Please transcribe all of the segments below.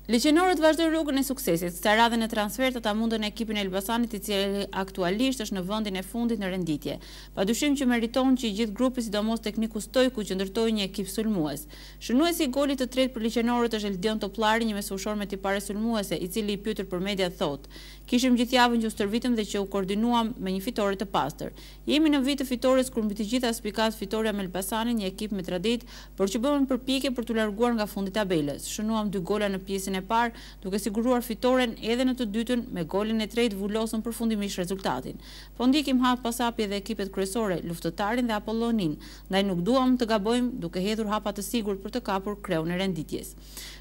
Liçenorët vazhdojnë rrugën e suksesit. Kësaj radhe në transfer ata mundën ekipin e Elbasanit, i cili aktualisht është në vendin e fundit në renditje. Padyshim që meriton që i gjithë grupi, sidomos tekniku Stojku, që ndërtojë një ekip sulmues. Shënuesi i golit të tretë për liçenorët është Eldion Toplari, një mesfushor me tipare sulmuese, i cili i pyetur për media thotë: "Kishim gjithë javën që u stërvitëm dhe që u koordinuam me një fitore të pastër. Jemi në vit të fitores kur mbi të gjitha spikat fitoria me Elbasanin, një ekip me traditë, por që bëhen përpjekje për t'u larguar nga fundi tabelës. Shënuam 2 gola në pjesën e parë, duke siguruar fitoren edhe në të dytën, me golin e tretë vulosën përfundimisht rezultatin. Po ndikim hap pas hapi edhe ekipet kryesore, Luftëtarin dhe Apollonin, ndaj nuk duam të gabojmë duke hedhur hapa të sigurt për të kapur kreun e renditjes.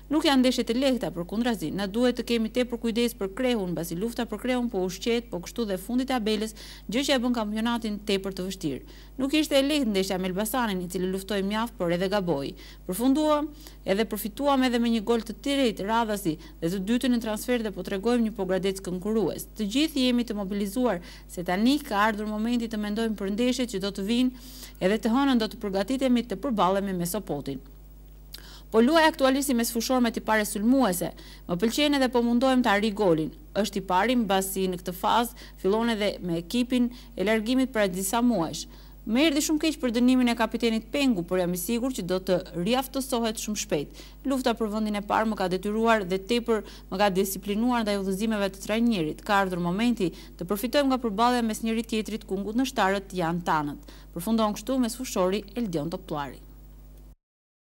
Nuk janë ndeshje të lehta, përkundrazi, na duhet të kemi tepër kujdes për krehun, mbasi lufta për krehun po ushqet, po kështu dhe fundi tabelës, gjë që e bën kampionatin tepër të vështirë. Nuk ishte e lehtë ndeshja me Elbasanin, i cili luftoi mjaft, por edhe gaboi. Përfunduam edhe përfituam edhe me një gol të tretë radhasi dhe të dytën në transfer dhe po tregojmë një Pogradec kënkurues. Të gjithë jemi të mobilizuar se tani ka ardhur momenti të mendojmë për ndeshjet që do të vinë, edhe të hënën do të përgatitemi të përballemi me Sopotin. Po luaj aktualisht si mesfushor me tipare sulmuese. Më pëlqen edhe po mundohem të arri golin. Është i pari mbasi në këtë fazë fillon edhe me ekipin e largimit për disa muajsh. Më erdhi shumë keq për dënimin e kapitenit Pengu, por jam i sigurt që do të riaftësohet shumë shpejt. Lufta për vendin e parë më ka detyruar dhe tepër më ka disiplinuar ndaj udhëzimeve të trajnerit. Ka ardhur momenti të përfitojmë nga përballja mes njëri tjetrit ku kundërshtarët janë tanët. Përfundon kështu mesfushori Eldion Toplari.